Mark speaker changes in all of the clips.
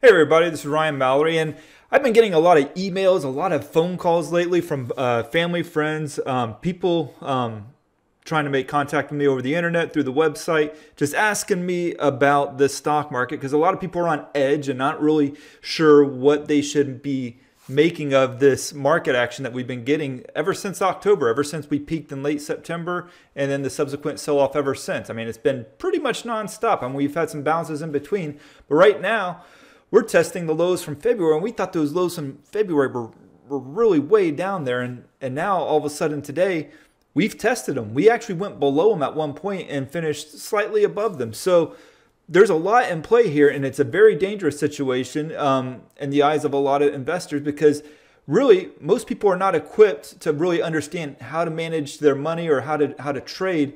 Speaker 1: Hey everybody, this is Ryan Mallory, and I've been getting a lot of emails, a lot of phone calls lately from family, friends, people trying to make contact with me over the internet, through the website, just asking me about the stock market because a lot of people are on edge and not really sure what they should be making of this market action that we've been getting ever since October, ever since we peaked in late September, and then the subsequent sell-off ever since. I mean, it's been pretty much nonstop. I mean, we've had some bounces in between, but right now, we're testing the lows from February, and we thought those lows from February were really way down there. And now, all of a sudden today, we've tested them. We actually went below them at one point and finished slightly above them. So there's a lot in play here, and it's a very dangerous situation in the eyes of a lot of investors because really, most people are not equipped to really understand how to manage their money or how to trade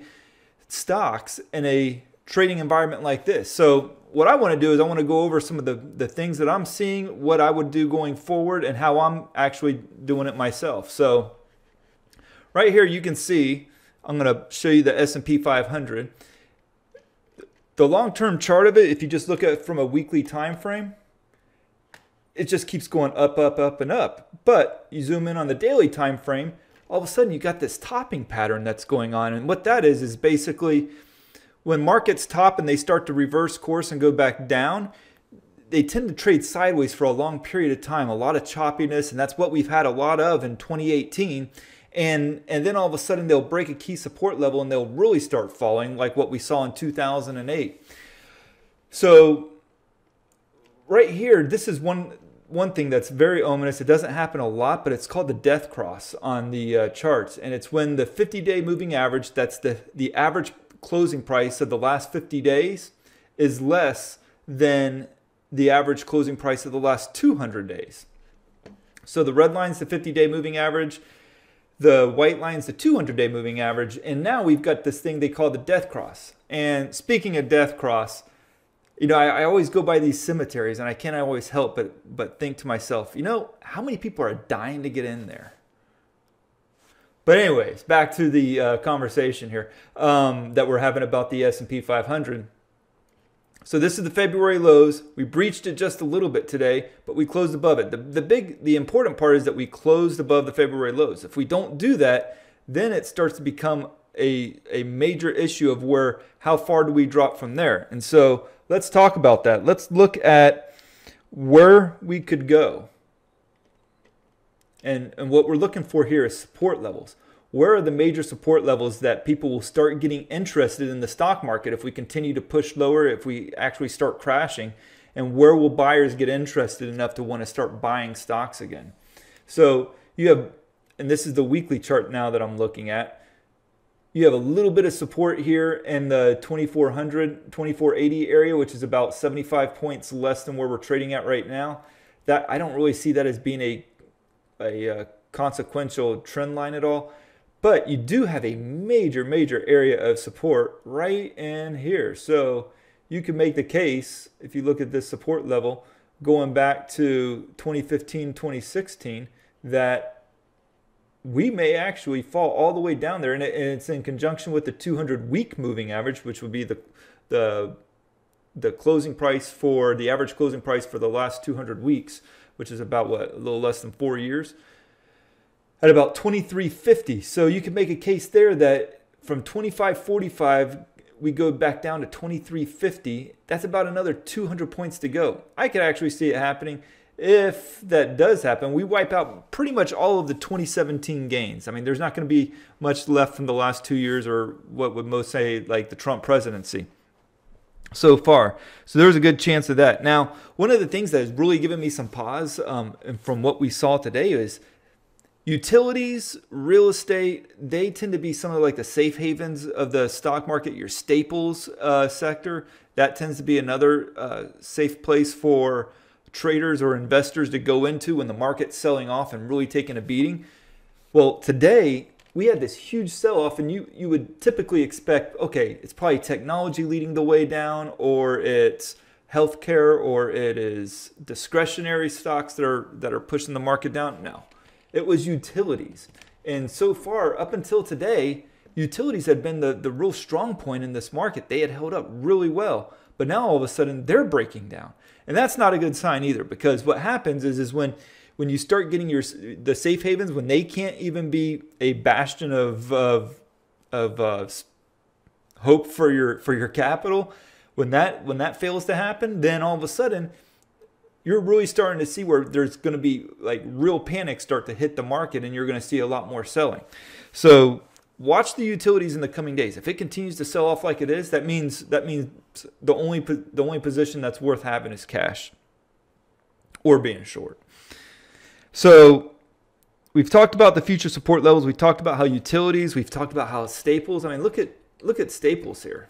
Speaker 1: stocks in a trading environment like this. So what I want to do is I want to go over some of the things that I'm seeing, what I would do going forward, and how I'm actually doing it myself. So right here you can see, I'm going to show you the S&P 500. The long-term chart of it, if you just look at it from a weekly time frame, it just keeps going up, up, up, and up. But you zoom in on the daily time frame, all of a sudden you got this topping pattern that's going on. And what that is basically when markets top and they start to reverse course and go back down, they tend to trade sideways for a long period of time, a lot of choppiness, and that's what we've had a lot of in 2018. And then all of a sudden they'll break a key support level and they'll really start falling like what we saw in 2008. So right here, this is one thing that's very ominous. It doesn't happen a lot, but it's called the death cross on the charts. And it's when the 50-day moving average, that's the average closing price of the last 50 days, is less than the average closing price of the last 200 days. So the red line's the 50-day moving average, the white line's the 200-day moving average, and now we've got this thing they call the death cross. And speaking of death cross, you know, I always go by these cemeteries and I can't always help but think to myself, you know, how many people are dying to get in there? But anyways, back to the conversation here that we're having about the S&P 500. So this is the February lows. We breached it just a little bit today, but we closed above it. The important part is that we closed above the February lows. If we don't do that, then it starts to become a major issue of how far do we drop from there. And so let's talk about that. Let's look at where we could go. And what we're looking for here is support levels. Where are the major support levels that people will start getting interested in the stock market if we continue to push lower, if we actually start crashing? And where will buyers get interested enough to want to start buying stocks again? So you have, and this is the weekly chart now that I'm looking at, you have a little bit of support here in the 2400, 2480 area, which is about 75 points less than where we're trading at right now. That I don't really see that as being a consequential trend line at all, but you do have a major area of support right in here. So you can make the case, if you look at this support level going back to 2015, 2016, that we may actually fall all the way down there, and it's in conjunction with the 200-week moving average, which would be the closing price for the average closing price for the last 200 weeks, which is about what, a little less than 4 years, at about 2350. So you can make a case there that from 2545 we go back down to 2350. That's about another 200 points to go. I could actually see it happening. If that does happen, we wipe out pretty much all of the 2017 gains. I mean, there's not going to be much left from the last 2 years, or what would most say like the Trump presidency so far. So there's a good chance of that. Now, one of the things that has really given me some pause from what we saw today is utilities, real estate. They tend to be some of like the safe havens of the stock market, your staples sector. That tends to be another safe place for traders or investors to go into when the market's selling off and really taking a beating. Well, today we had this huge sell-off, and you would typically expect, okay, it's probably technology leading the way down, or it's healthcare, or it is discretionary stocks that are pushing the market down. No, it was utilities. And so far, up until today, utilities had been the real strong point in this market. They had held up really well. but now all of a sudden they're breaking down. And that's not a good sign either, because what happens is when you start getting the safe havens, when they can't even be a bastion of hope for your capital, when that fails to happen, then all of a sudden you're really starting to see where there's going to be like real panic start to hit the market, and you're going to see a lot more selling. So watch the utilities in the coming days. If it continues to sell off like it is, that means the only position that's worth having is cash or being short. So we've talked about the future support levels. We've talked about how utilities. We've talked about how staples. I mean, look at staples here.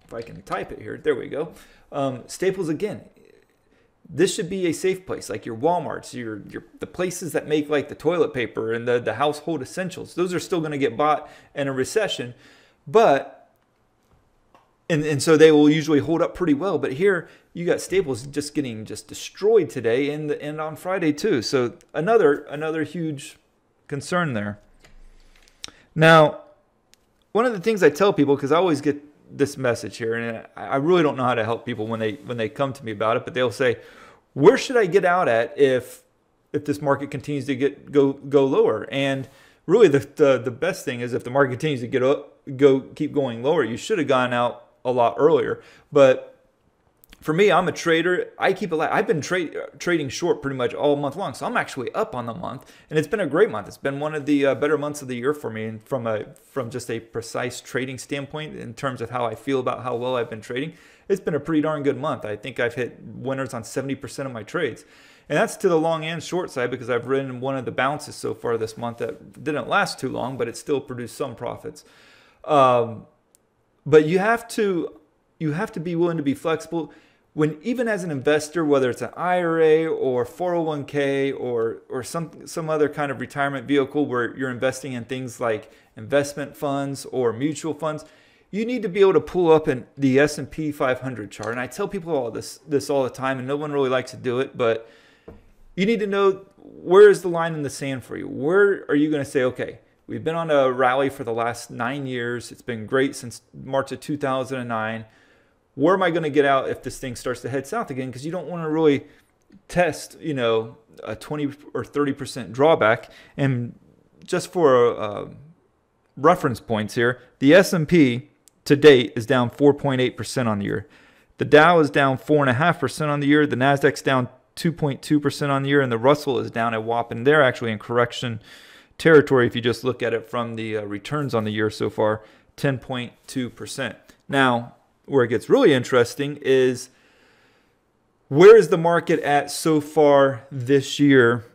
Speaker 1: If I can type it here, there we go. Staples again. This should be a safe place, like your Walmarts, the places that make like the toilet paper and the household essentials. Those are still going to get bought in a recession, but and so they will usually hold up pretty well. But here you got staples just getting destroyed today and on Friday too. So another huge concern there. Now, one of the things I tell people, because I always get this message here, and I really don't know how to help people when they come to me about it, but they'll say, where should I get out at if this market continues to go lower? And really the best thing is if the market continues to keep going lower, you should have gone out a lot earlier. But for me, I'm a trader. I keep it. I've been trading short pretty much all month long, so I'm actually up on the month, and it's been a great month. It's been one of the better months of the year for me, and from just a precise trading standpoint, in terms of how I feel about how well I've been trading, it's been a pretty darn good month. I think I've hit winners on 70% of my trades, and that's to the long and short side, because I've ridden one of the bounces so far this month that didn't last too long, but it still produced some profits. But you have to be willing to be flexible. When even as an investor, whether it's an IRA or 401k or some other kind of retirement vehicle where you're investing in things like investment funds or mutual funds, you need to be able to pull up in the S&P 500 chart. And I tell people all this all the time, and no one really likes to do it, but you need to know, where is the line in the sand for you? Where are you going to say, okay, we've been on a rally for the last 9 years. It's been great since March of 2009. Where am I going to get out if this thing starts to head south again? Because you don't want to really test, a 20 or 30% drawback. And just for reference points here, the S&P to date is down 4.8% on the year. The Dow is down 4.5% on the year. The Nasdaq's down 2.2% on the year, and the Russell is down a whopping. They're actually in correction territory if you just look at it from the returns on the year so far, 10.2%. Now, where it gets really interesting is, where is the market at so far this year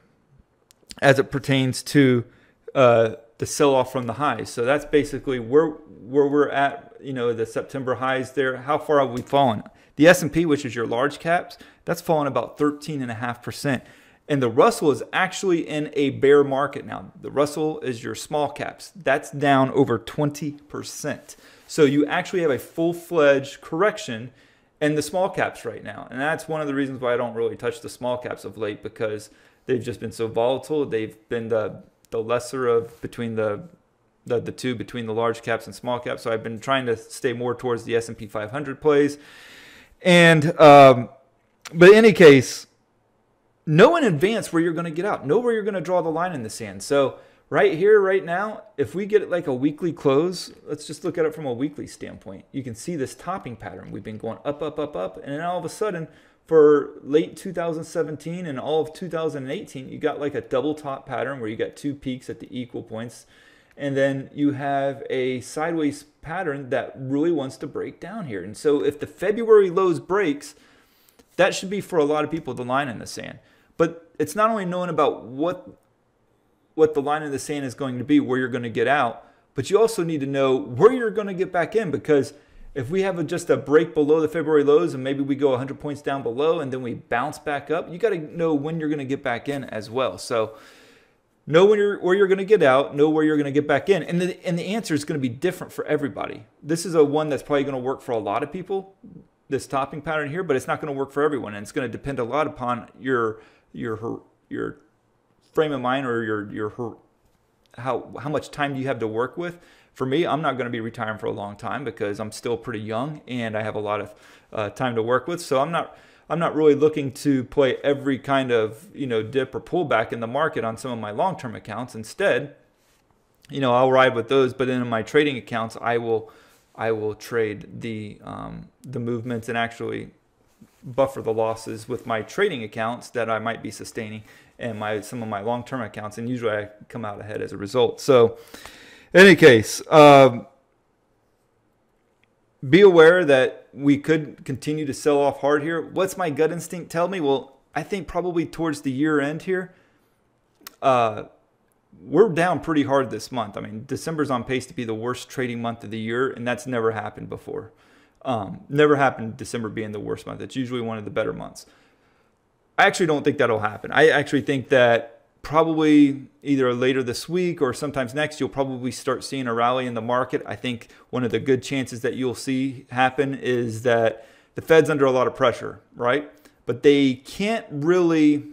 Speaker 1: as it pertains to the sell-off from the highs? So that's basically where we're at, the September highs there. How far have we fallen? The S&P, which is your large caps, that's fallen about 13.5%. And the Russell is actually in a bear market now. The Russell is your small caps. That's down over 20%. So you actually have a full-fledged correction in the small caps right now. And that's one of the reasons why I don't really touch the small caps of late, because they've just been so volatile. They've been the lesser of between the two, between the large caps and small caps. So I've been trying to stay more towards the S&P 500 plays. And but in any case, know in advance where you're going to get out. Know where you're going to draw the line in the sand. So right here, right now, if we get like a weekly close, let's just look at it from a weekly standpoint. You can see this topping pattern. We've been going up, up, up, up. And then all of a sudden, for late 2017 and all of 2018, you got like a double top pattern where you got two peaks at the equal points. And then you have a sideways pattern that really wants to break down here. And so if the February lows breaks, that should be for a lot of people the line in the sand. But it's not only knowing about what the line in the sand is going to be, where you're going to get out, but you also need to know where you're going to get back in, because if we have just a break below the February lows and maybe we go 100 points down below and then we bounce back up, you got to know when you're going to get back in as well. So know where you're going to get out, know where you're going to get back in, and the answer is going to be different for everybody. This is one that's probably going to work for a lot of people, this topping pattern here, but it's not going to work for everyone, and it's going to depend a lot upon your frame of mind or your how much time do you have to work with For me, I'm not going to be retiring for a long time because I'm still pretty young and I have a lot of time to work with. So I'm not really looking to play every kind of dip or pullback in the market on some of my long-term accounts. Instead, I'll ride with those, but in my trading accounts, I will trade the movements and actually buffer the losses with my trading accounts that I might be sustaining and some of my long-term accounts, and usually I come out ahead as a result. So in any case, be aware that we could continue to sell off hard here. What's my gut instinct tell me? Well, I think probably towards the year end here, we're down pretty hard this month. I mean, December's on pace to be the worst trading month of the year, and that's never happened before. Never happened December being the worst month. It's usually one of the better months. I actually don't think that'll happen. I actually think that probably either later this week or sometimes next, you'll probably start seeing a rally in the market. I think one of the good chances that you'll see happen is that the Fed's under a lot of pressure, right? But they can't really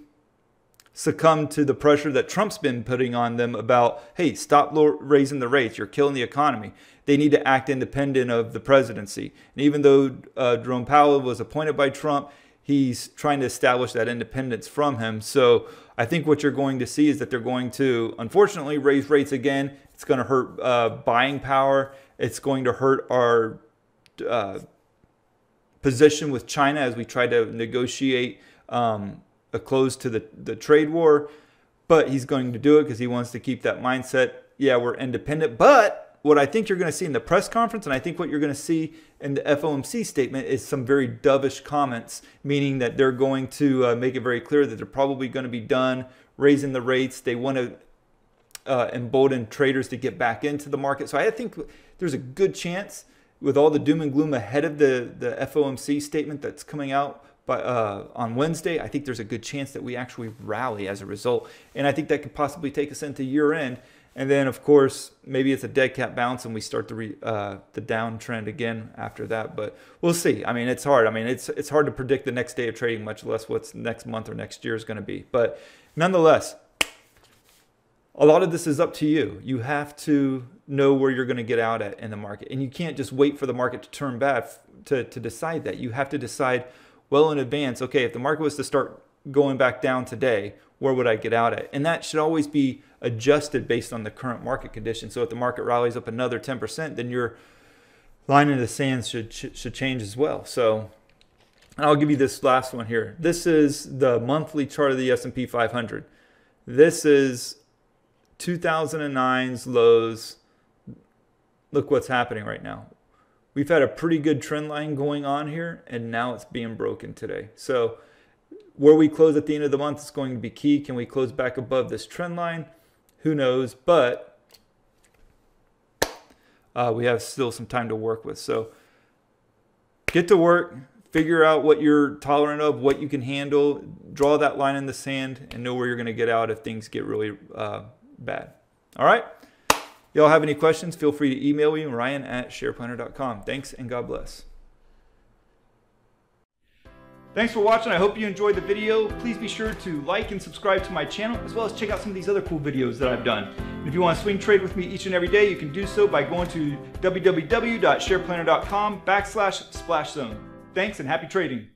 Speaker 1: succumb to the pressure that Trump's been putting on them about, hey, stop raising the rates. You're killing the economy. They need to act independent of the presidency. And even though Jerome Powell was appointed by Trump, he's trying to establish that independence from him. So I think what you're going to see is that they're going to, unfortunately, raise rates again. It's going to hurt buying power. It's going to hurt our position with China as we try to negotiate a close to the trade war. But he's going to do it because he wants to keep that mindset. Yeah, we're independent. But what I think you're going to see in the press conference, and I think what you're going to see in the FOMC statement, is some very dovish comments, meaning that they're going to make it very clear that they're probably going to be done raising the rates. They want to embolden traders to get back into the market. So I think there's a good chance, with all the doom and gloom ahead of the FOMC statement that's coming out on Wednesday, I think there's a good chance that we actually rally as a result. And I think that could possibly take us into year end. And then, of course, maybe it's a dead cat bounce and we start the downtrend again after that. But we'll see. I mean, it's hard. I mean, it's hard to predict the next day of trading, much less what's next month or next year is going to be. But nonetheless, a lot of this is up to you. You have to know where you're going to get out at in the market. And you can't just wait for the market to turn bad to decide that. You have to decide well in advance, okay, if the market was to start going back down today, where would I get out at? And that should always be adjusted based on the current market conditions. So if the market rallies up another 10%, then your line in the sand should change as well. So, and I'll give you this last one here. This is the monthly chart of the S&P 500. This is 2009's lows. Look what's happening right now. We've had a pretty good trend line going on here, and now it's being broken today. So where we close at the end of the month is going to be key. Can we close back above this trend line? Who knows? But we have still some time to work with. So get to work, figure out what you're tolerant of, what you can handle, draw that line in the sand, and know where you're going to get out if things get really bad. All right? Y'all have any questions, feel free to email me, ryan@shareplanner.com. Thanks, and God bless. Thanks for watching. I hope you enjoyed the video. Please be sure to like and subscribe to my channel, as well as check out some of these other cool videos that I've done. And if you want to swing trade with me each and every day, you can do so by going to www.shareplanner.com/splash zone. Thanks and happy trading.